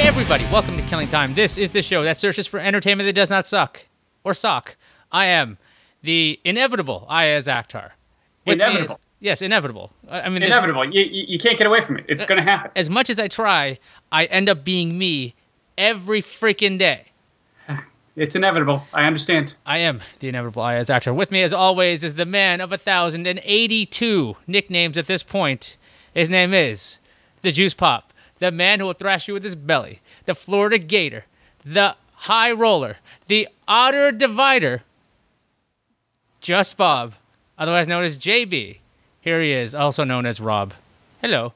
Hey everybody, welcome to Killing Time. This is the show that searches for entertainment that does not suck or sock. I am the inevitable Ayaz Akhtar. Inevitable. Yes, inevitable. I mean, inevitable. You can't get away from it. It's going to happen. As much as I try, I end up being me every freaking day. It's inevitable. I understand. I am the inevitable Ayaz Akhtar. With me, as always, is the man of 1,082 nicknames at this point. His name is the Juice Pop, the man who will thrash you with his belly, the Florida Gator, the High Roller, the Otter Divider, Just Bob, otherwise known as JB. Here he is, also known as Rob. Hello.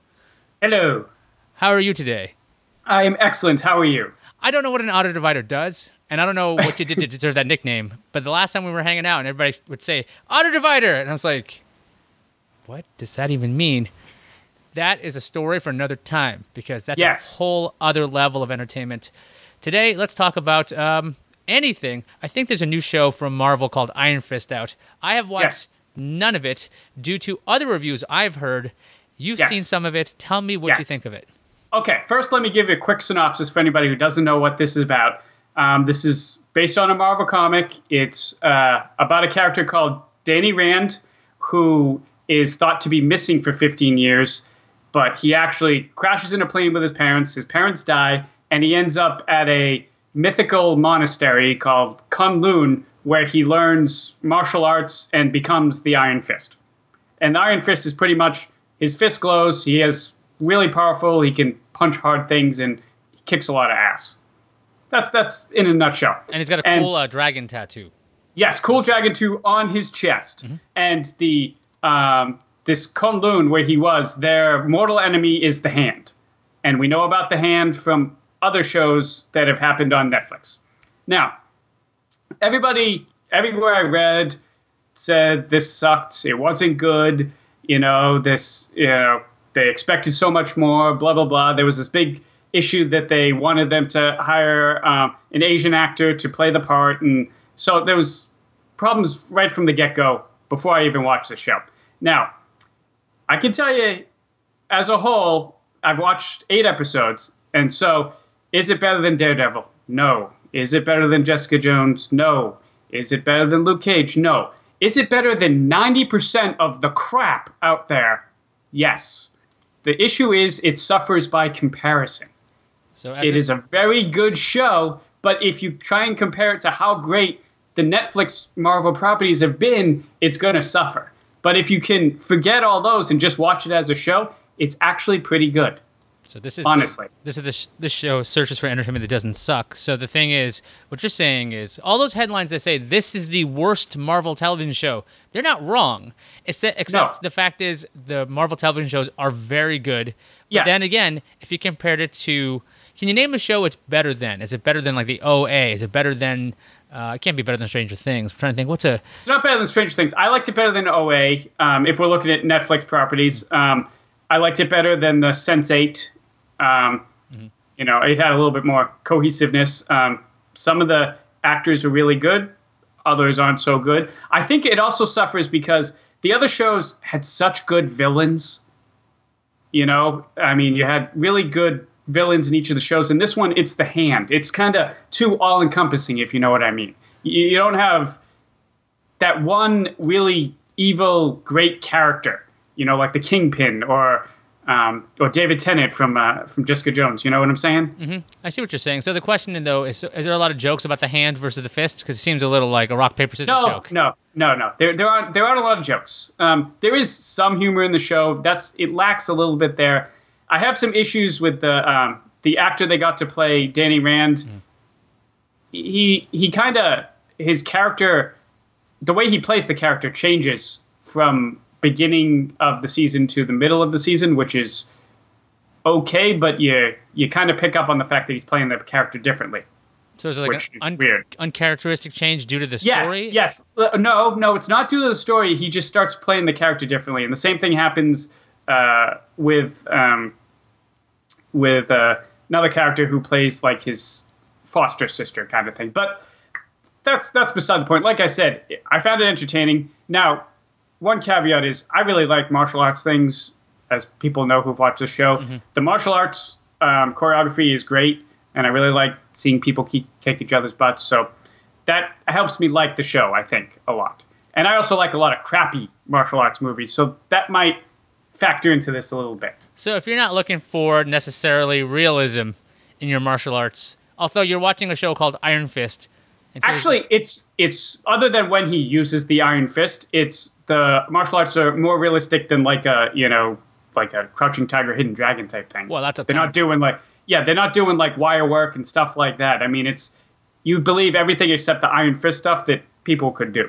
Hello. How are you today? I am excellent. How are you? I don't know what an Otter Divider does, and I don't know what you did to deserve that nickname, but the last time we were hanging out and everybody would say, Otter Divider, and I was like, what does that even mean? That is a story for another time, because that's a whole other level of entertainment. Today, let's talk about anything. I think there's a new show from Marvel called Iron Fist out. I have watched none of it due to other reviews I've heard. You've seen some of it. Tell me what you think of it. Okay, first let me give you a quick synopsis for anybody who doesn't know what this is about. This is based on a Marvel comic. It's about a character called Danny Rand, who is thought to be missing for 15 years. But he actually crashes in a plane with his parents. His parents die, and he ends up at a mythical monastery called Kunlun, where he learns martial arts and becomes the Iron Fist. And the Iron Fist is pretty much, his fist glows, he is really powerful, he can punch hard things, and he kicks a lot of ass. That's in a nutshell. And he's got a cool dragon tattoo. Yes, cool dragon tattoo on his chest. Mm-hmm. And the this Kunlun, where he was, their mortal enemy is the Hand. And we know about the Hand from other shows that have happened on Netflix. Now, everybody, everywhere I read, said this sucked, it wasn't good, they expected so much more, blah, blah, blah. There was this big issue that they wanted them to hire an Asian actor to play the part. And so there was problems right from the get-go before I even watched the show. Now, I can tell you, as a whole, I've watched 8 episodes, and so is it better than Daredevil? No. Is it better than Jessica Jones? No. Is it better than Luke Cage? No. Is it better than 90% of the crap out there? Yes. The issue is it suffers by comparison. So it is a very good show, but if you try and compare it to how great the Netflix Marvel properties have been, it's going to suffer. But if you can forget all those and just watch it as a show, it's actually pretty good. So this is honestly, this show searches for entertainment that doesn't suck. So the thing is, what you're saying is, all those headlines that say this is the worst Marvel television show, they're not wrong. Except the fact is, the Marvel television shows are very good. But then again, if you compared it to, can you name a show it's better than? Is it better than like the OA? Is it better than? It can't be better than Stranger Things. I'm trying to think. It's not better than Stranger Things. I liked it better than OA. If we're looking at Netflix properties, I liked it better than the Sense8. It had a little bit more cohesiveness. Some of the actors are really good. Others aren't so good. I think it also suffers because the other shows had such good villains. You had really good villains in each of the shows. And this one, it's the Hand. It's kind of too all-encompassing, if you know what I mean. You don't have that one really evil, great character, like the Kingpin or David Tennant from Jessica Jones. You know what I'm saying? Mm-hmm. I see what you're saying. So the question, though, is there a lot of jokes about the Hand versus the Fist? Because it seems a little like a rock, paper, scissors joke. No. There aren't a lot of jokes. There is some humor in the show. It lacks a little bit there. I have some issues with the actor they got to play Danny Rand. Mm. He kind of, his character, the way he plays the character changes from beginning of the season to the middle of the season, which is okay, but you kind of pick up on the fact that he's playing the character differently. So is it like an uncharacteristic change due to the story? Yes. No, it's not due to the story. He just starts playing the character differently. And the same thing happens with another character who plays like his foster sister kind of thing. But that's beside the point. Like I said, I found it entertaining. Now, one caveat is I really like martial arts things, as people know who've watched the show. Mm-hmm. The martial arts choreography is great. and I really like seeing people kick each other's butts. So that helps me like the show, I think, a lot. And I also like a lot of crappy martial arts movies, so that might factor into this a little bit. So if you're not looking for necessarily realism in your martial arts, although you're watching a show called Iron Fist. Actually, it's other than when he uses the Iron Fist, it's the martial arts are more realistic than like a Crouching Tiger, Hidden Dragon type thing. Well, they're not doing like wire work and stuff like that. I mean, you believe everything except the Iron Fist stuff that people could do.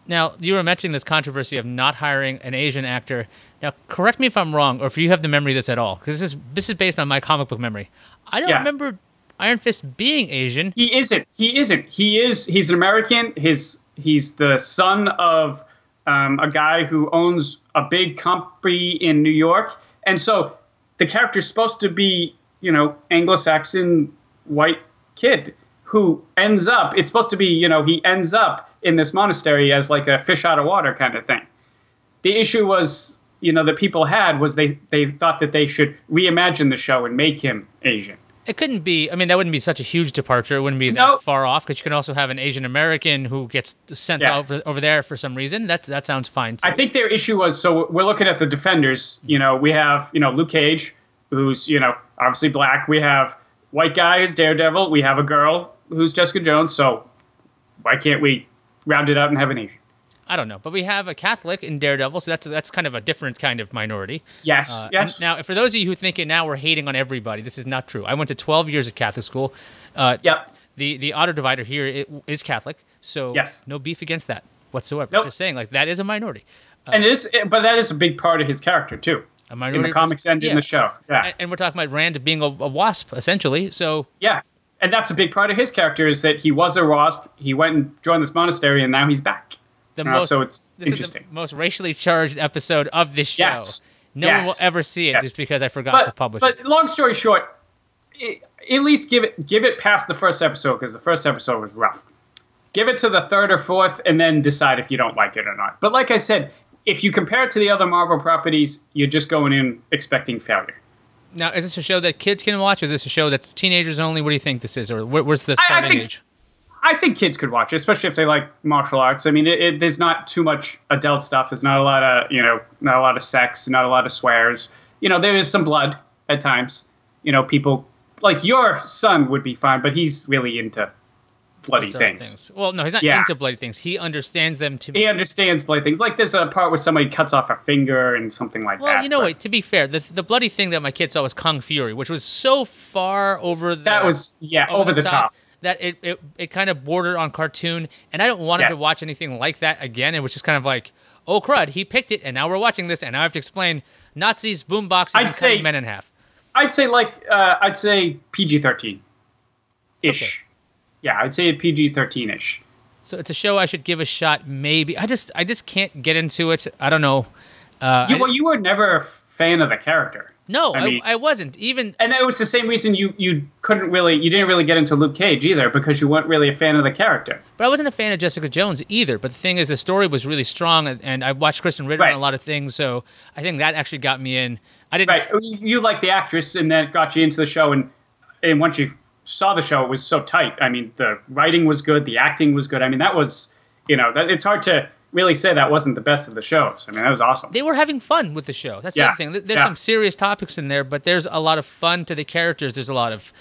Now, you were mentioning this controversy of not hiring an Asian actor. Now, correct me if I'm wrong, or if you have the memory of this at all, because this is based on my comic book memory. I don't remember Iron Fist being Asian. He isn't. He's an American. He's the son of a guy who owns a big company in New York, and so the character's supposed to be, Anglo-Saxon white kid who ends up. It's supposed to be, he ends up in this monastery as like a fish out of water kind of thing. The issue was, that people had was they thought that they should reimagine the show and make him Asian. It couldn't be. I mean, that wouldn't be such a huge departure. It wouldn't be that far off, because you can also have an Asian American who gets sent over there for some reason. That sounds fine too. I think their issue was, so we're looking at the Defenders. We have Luke Cage, who's obviously black. We have white guy who's Daredevil. We have a girl who's Jessica Jones. So why can't we round it out and have an Asian? I don't know, but we have a Catholic in Daredevil, so that's kind of a different kind of minority. Yes, yes. Now, for those of you who think now we're hating on everybody, this is not true. I went to 12 years at Catholic school. Yep. The Otter Divider here is Catholic, so no beef against that whatsoever. Nope. Just saying, like, that is a minority. And but that is a big part of his character too. A minority in the comics and in the show. Yeah. And we're talking about Rand being a wasp, essentially. So yeah. And that's a big part of his character, is that he was a wasp. He went and joined this monastery, and now he's back. So it's interesting. Is the most racially charged episode of this show. Yes. No one will ever see it just because I forgot to publish it. But long story short, at least give it past the first episode, because the first episode was rough. Give it to the third or fourth, and then decide if you don't like it or not. But like I said, if you compare it to the other Marvel properties, you're just going in expecting failure. Now, is this a show that kids can watch? Or is this a show that's teenagers only? What do you think this is? Or where's the starting age? I think kids could watch it, especially if they like martial arts. I mean, there's not too much adult stuff. There's not a lot of, not a lot of sex, not a lot of swears. There is some blood at times. People like your son would be fine, but he's really into bloody things. Well, no, he's not into bloody things. He understands them to. He understands bloody things. Like there's a part where somebody cuts off a finger and something like that. Well, what? To be fair, the bloody thing that my kid saw was Kung Fury, which was so far over the. That was over the top. That it kind of bordered on cartoon, and I don't want him to watch anything like that again. It was just kind of like, oh crud, he picked it, and now we're watching this, and now I have to explain Nazis, boomboxes, and cutting men in half. I'd say PG-13 ish. Okay. Yeah, I'd say PG-13 ish. So it's a show I should give a shot. Maybe I just can't get into it. I don't know. You were never a fan of the character. No, I wasn't even. And it was the same reason you didn't really get into Luke Cage either, because you weren't really a fan of the character. But I wasn't a fan of Jessica Jones either. But the thing is, the story was really strong, and I watched Kristen Ritter on a lot of things, so I think that actually got me in. I didn't. Right, you liked the actress, and that got you into the show, and once you saw the show, it was so tight. I mean, the writing was good, the acting was good. I mean, that was, it's hard to really say that wasn't the best of the shows. I mean, that was awesome. They were having fun with the show. That's the other thing. There's some serious topics in there, but there's a lot of fun to the characters. There's a lot of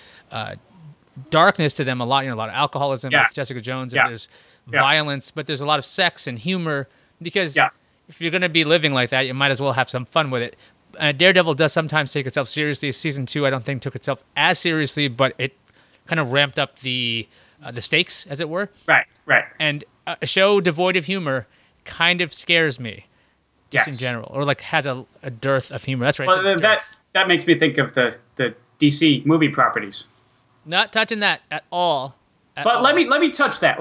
darkness to them. A lot of alcoholism with Jessica Jones, and there's violence, but there's a lot of sex and humor, because if you're going to be living like that, you might as well have some fun with it. Daredevil does sometimes take itself seriously. Season 2, I don't think, took itself as seriously, but it kind of ramped up the stakes, as it were. Right. And a show devoid of humor kind of scares me, just in general, or like has a dearth of humor. That's right. Well, that makes me think of the DC movie properties. Not touching that at all. But let me touch that.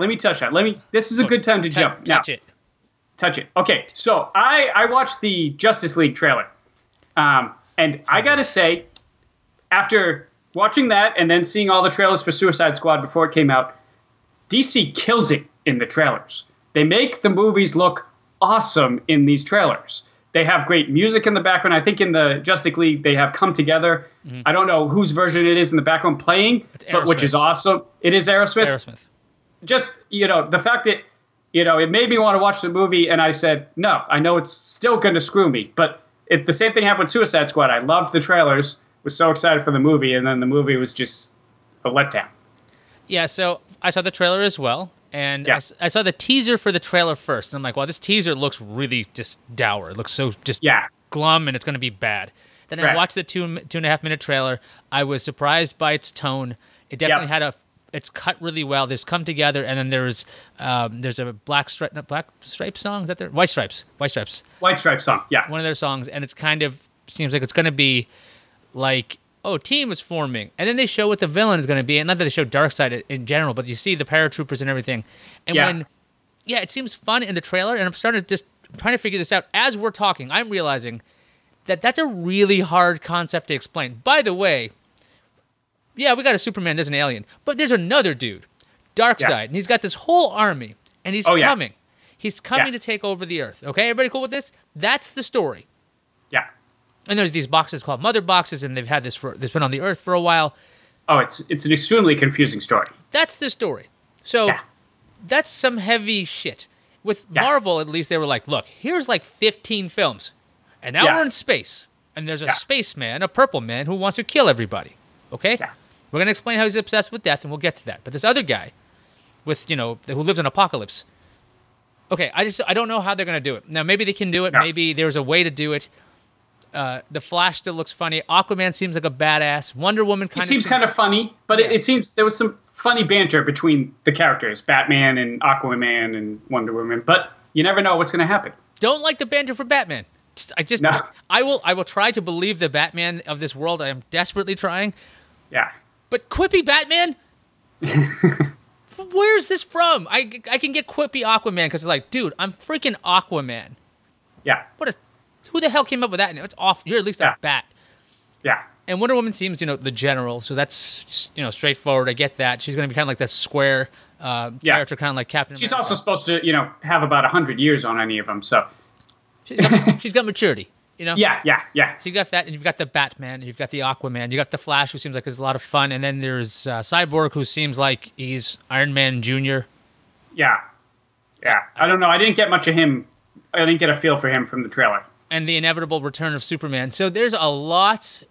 This is a good time to jump. Touch it. Okay, so I watched the Justice League trailer, and I gotta say, after watching that and then seeing all the trailers for Suicide Squad before it came out, DC kills it in the trailers. They make the movies look awesome in these trailers. They have great music in the background. I think in the Justice League they have Come Together. I don't know whose version it is in the background playing, but which is awesome. It is Aerosmith. Aerosmith. Just, the fact that, it made me want to watch the movie, and I said, no, I know it's still going to screw me. But the same thing happened with Suicide Squad. I loved the trailers, was so excited for the movie, and then the movie was just a letdown. Yeah, so I saw the trailer as well, and Yeah. I saw the teaser for the trailer first. And I'm like, well, this teaser looks really just dour. It looks so just glum, and it's going to be bad. Then I watched the 2.5 minute trailer. I was surprised by its tone. It definitely it's cut really well. There's Come Together, and then there's a Black Stripe song. Is that there? White Stripes. White Stripe song, yeah. One of their songs, and it's kind of seems like it's going to be like, oh, team is forming. And then they show what the villain is going to be. And not that they show Darkseid in general, but you see the paratroopers and everything. And it seems fun in the trailer. And I'm trying to figure this out. As we're talking, I'm realizing that that's a really hard concept to explain. By the way, yeah, we got a Superman, there's an alien. But there's another dude, Darkseid. And he's got this whole army. And he's coming. He's coming to take over the Earth. Okay, everybody cool with this? That's the story. Yeah. And there's these boxes called Mother Boxes, and they've had this that's been on the Earth for a while. Oh, it's an extremely confusing story. That's the story. So that's some heavy shit. With Marvel, at least, they were like, look, here's like 15 films, and now we're in space, and there's a spaceman, a purple man, who wants to kill everybody. Okay? Yeah. We're going to explain how he's obsessed with death, and we'll get to that. But this other guy, who lives in Apocalypse, okay, I don't know how they're going to do it. Now, maybe they can do it. No. Maybe there's a way to do it. The Flash still looks funny. Aquaman seems like a badass. Wonder Woman seems kind of funny, but it seems there was some funny banter between the characters, Batman and Aquaman and Wonder Woman. But you never know what's going to happen. Don't like the banter for Batman. I will try to believe the Batman of this world. I am desperately trying. Yeah. But quippy Batman? Where's this from? I can get quippy Aquaman because it's like, dude, I'm freaking Aquaman. Yeah. Who the hell came up with that? It's off. You're at least a bat. Yeah. And Wonder Woman seems, the general, so that's, straightforward. I get that. She's going to be kind of like that square character, kind of like Captain America. She's also supposed to, have about 100 years on any of them, so. She's got maturity, Yeah. So you got that, and you've got the Batman, and you've got the Aquaman, you got the Flash, who seems like is a lot of fun, and then there's Cyborg, who seems like he's Iron Man Jr. Yeah. I don't know. I didn't get much of him. I didn't get a feel for him from the trailer. And the inevitable return of Superman. So there's a lot.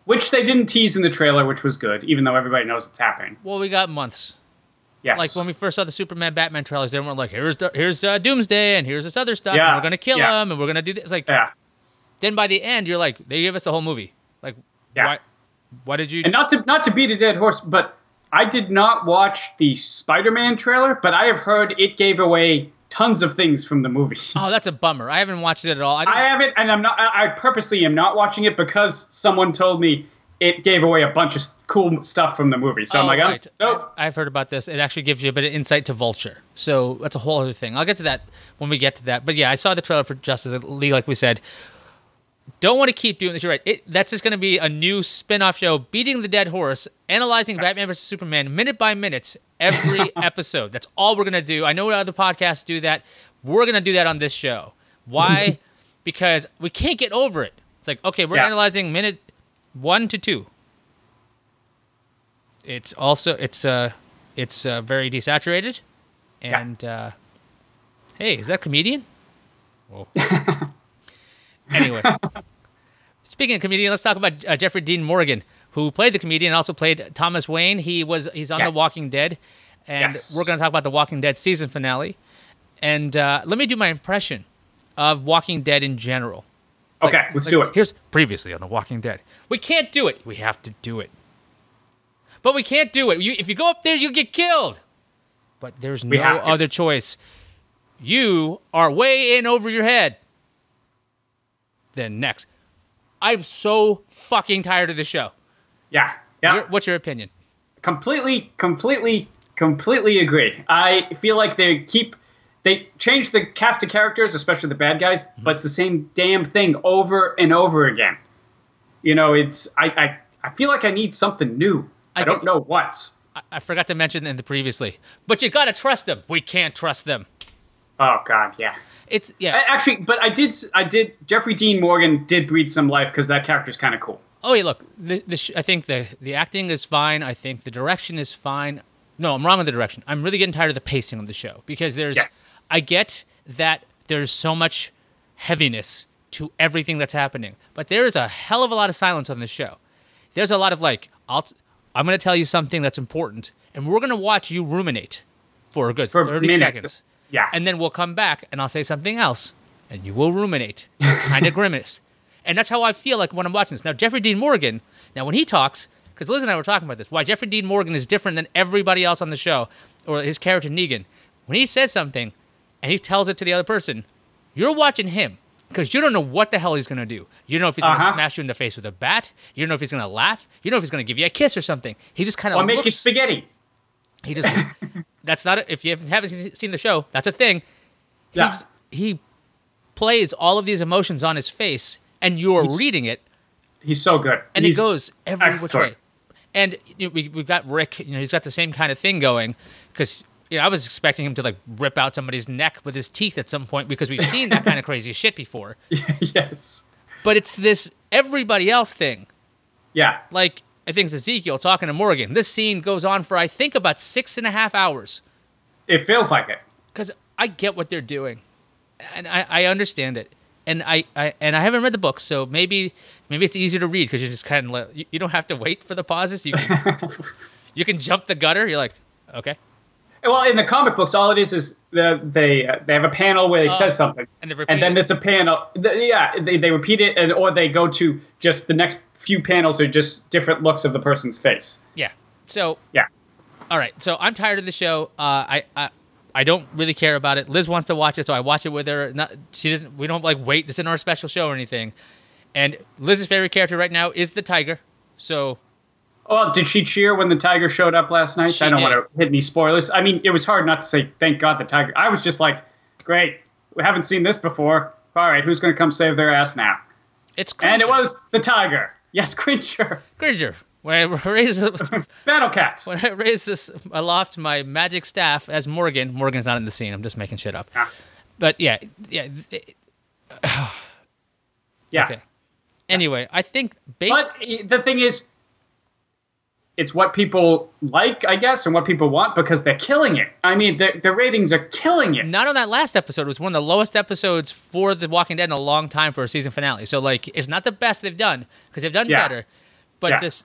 Which they didn't tease in the trailer, which was good, even though everybody knows it's happening. Well, we got months. Yes. Like when we first saw the Superman Batman trailers, they were like, here's Doomsday, and here's this other stuff, and we're going to kill him, and we're going to do this. Like, then by the end, you're like, they gave us the whole movie. Like, why did you... And not to beat a dead horse, but I did not watch the Spider-Man trailer, but I have heard it gave away tons of things from the movie. Oh, that's a bummer. I haven't watched it at all. I haven't, and I purposely am not watching it because someone told me it gave away a bunch of cool stuff from the movie. So I'm like, right. nope. I've heard about this. It actually gives you a bit of insight to Vulture. So that's a whole other thing. I'll get to that when we get to that. But yeah, I saw the trailer for Justice League, like we said. Don't want to keep doing this. You're right. That's just going to be a new spin-off show, beating the dead horse, analyzing Batman vs. Superman minute by minute every episode. That's all we're going to do. I know other podcasts do that. We're going to do that on this show. Why? Because we can't get over it. It's like, okay, we're analyzing minute 1 to 2. It's also very desaturated. And hey, is that a comedian? Whoa. Anyway, speaking of comedian, let's talk about Jeffrey Dean Morgan, who played the comedian and also played Thomas Wayne. He's on The Walking Dead, and we're going to talk about The Walking Dead season finale. And let me do my impression of Walking Dead in general. Okay, let's do it. Here's previously on The Walking Dead. We can't do it. We have to do it. But we can't do it. If you go up there, you get killed. But there's no other choice. You are way in over your head. Then next. I'm so fucking tired of the show. Yeah. What's your opinion? Completely agree. I feel like they change the cast of characters, especially the bad guys, but it's the same damn thing over and over again. I feel like I need something new. I don't know what. I forgot to mention in the previously, but you gotta trust them. We can't trust them. Oh God, yeah. It's yeah. Actually, but I did. Jeffrey Dean Morgan did breathe some life because that character's kind of cool. Oh yeah, look, I think the acting is fine. I think the direction is fine. No, I'm wrong on the direction. I'm really getting tired of the pacing of the show because Yes. I get that there's so much heaviness to everything that's happening, but there is a hell of a lot of silence on this show. There's a lot of like, I'm going to tell you something that's important, and we're going to watch you ruminate for a good 30 minutes. seconds. Yeah. And then we'll come back, and I'll say something else, and you will ruminate, kind of grimace. And that's how I feel like when I'm watching this. Now, Jeffrey Dean Morgan, now when he talks, because Liz and I were talking about this, why Jeffrey Dean Morgan is different than everybody else on the show, or his character Negan. When he says something, and he tells it to the other person, you're watching him, because you don't know what the hell he's going to do. You don't know if he's going to smash you in the face with a bat. You don't know if he's going to laugh. You don't know if he's going to give you a kiss or something. He just kind of Or make you spaghetti. He just, that's not, if you haven't seen the show, that's a thing. Yeah. He plays all of these emotions on his face, and you're reading it. He's so good. And He's it goes every which excellent. way. And we've got Rick, he's got the same kind of thing going, because I was expecting him to like rip out somebody's neck with his teeth at some point, because we've seen that kind of crazy shit before. Yes. But it's this everybody else thing. Yeah. Like, I think it's Ezekiel talking to Morgan. This scene goes on for, I think, about 6.5 hours. It feels like it. Because I get what they're doing, and I understand it. And I haven't read the book, so maybe it's easier to read because you just kind of you don't have to wait for the pauses. You can jump the gutter. You're like, okay. Well, in the comic books, all it is they have a panel where they says something, and then there's a panel. They repeat it, or they go to just the next few panels are just different looks of the person's face. Yeah. So yeah. All right. So I'm tired of the show. I don't really care about it. Liz wants to watch it, so I watch it with her. She doesn't. We don't like wait. This isn't our special show or anything. And Liz's favorite character right now is the tiger. So. Oh, did she cheer when the tiger showed up last night? I don't want to hit any spoilers. I mean, it was hard not to say, thank God the tiger. I was just like, great. We haven't seen this before. All right, who's going to come save their ass now? It's Cringer. And it was the tiger. Yes, Cringer. Cringer. When I raise Battle Cats. When I raise this aloft my magic staff as Morgan's not in the scene. I'm just making shit up. Ah. But yeah. Yeah. Okay. Anyway, I think But the thing is, it's what people like, I guess, and what people want because they're killing it. I mean, the ratings are killing it. Not on that last episode. It was one of the lowest episodes for The Walking Dead in a long time for a season finale. So, like, it's not the best they've done because they've done better. But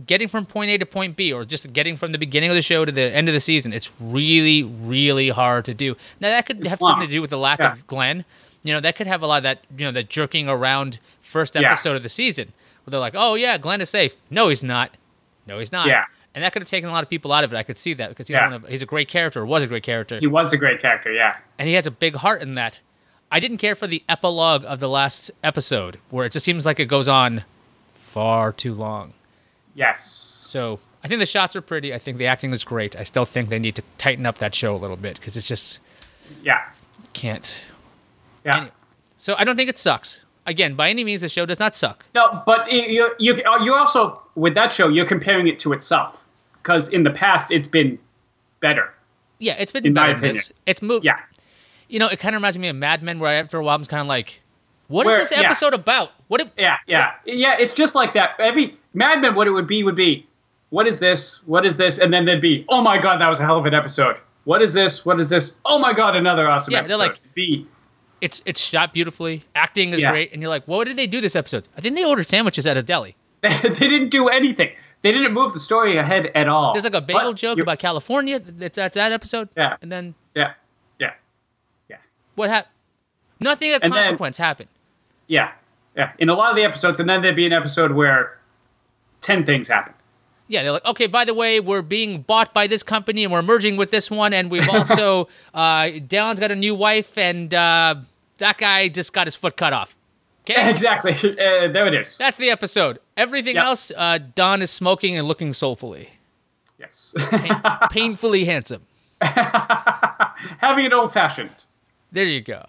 getting from point A to point B, or just getting from the beginning of the show to the end of the season, it's really, really hard to do. Now, that could have something to do with the lack of Glenn. That could have a lot of that, that jerking around first episode of the season. Where they're like, oh, yeah, Glenn is safe. No, he's not. No, he's not. Yeah. And that could have taken a lot of people out of it. I could see that because he's a great character, or was a great character. He was a great character, yeah. And he has a big heart in that. I didn't care for the epilogue of the last episode, where it just seems like it goes on far too long. Yes. So I think the shots are pretty. I think the acting is great. I still think they need to tighten up that show a little bit because it's just can't. Yeah. Anyway, so I don't think it sucks. Again, by any means, the show does not suck. No, but you also, with that show, you're comparing it to itself. Because in the past, it's been better. Yeah, it's been in better my than opinion. this. It's moved. Yeah. It kind of reminds me of Mad Men, where after a while, I'm kind of like, what is this episode about? Yeah, it's just like that. Every Mad Men, what it would be, what is this? What is this? And then there'd be, oh my God, that was a hell of an episode. What is this? What is this? Oh my God, another awesome episode. They're like, it's shot beautifully. Acting is great. And you're like, what did they do this episode? I think they ordered sandwiches at a deli. They didn't do anything. They didn't move the story ahead at all. There's like a bagel joke about California. That's that episode. Yeah. And then. Yeah. What happened? Nothing of consequence happened. Yeah. In a lot of the episodes, and then there'd be an episode where 10 things happen. Yeah, they're like, okay, by the way, we're being bought by this company, and we're merging with this one, and we've also, Dallon's got a new wife, and that guy just got his foot cut off. Okay? Exactly. There it is. That's the episode. Everything else, Don is smoking and looking soulfully. Yes. Painfully handsome. Having an old-fashioned. There you go.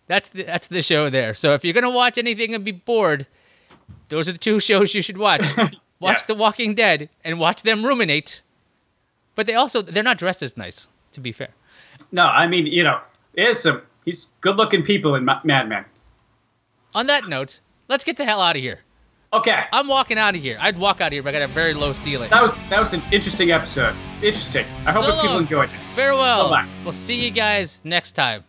That's the show there. So if you're going to watch anything and be bored, those are the two shows you should watch. Watch The Walking Dead and watch them ruminate. But they're not dressed as nice, to be fair. No, I mean, he's good-looking people in Mad Men. On that note, let's get the hell out of here. Okay. I'm walking out of here. I'd walk out of here, but I got a very low ceiling. That was an interesting episode. Interesting. I hope So people long. enjoyed it. Farewell. Bye-bye. We'll see you guys next time.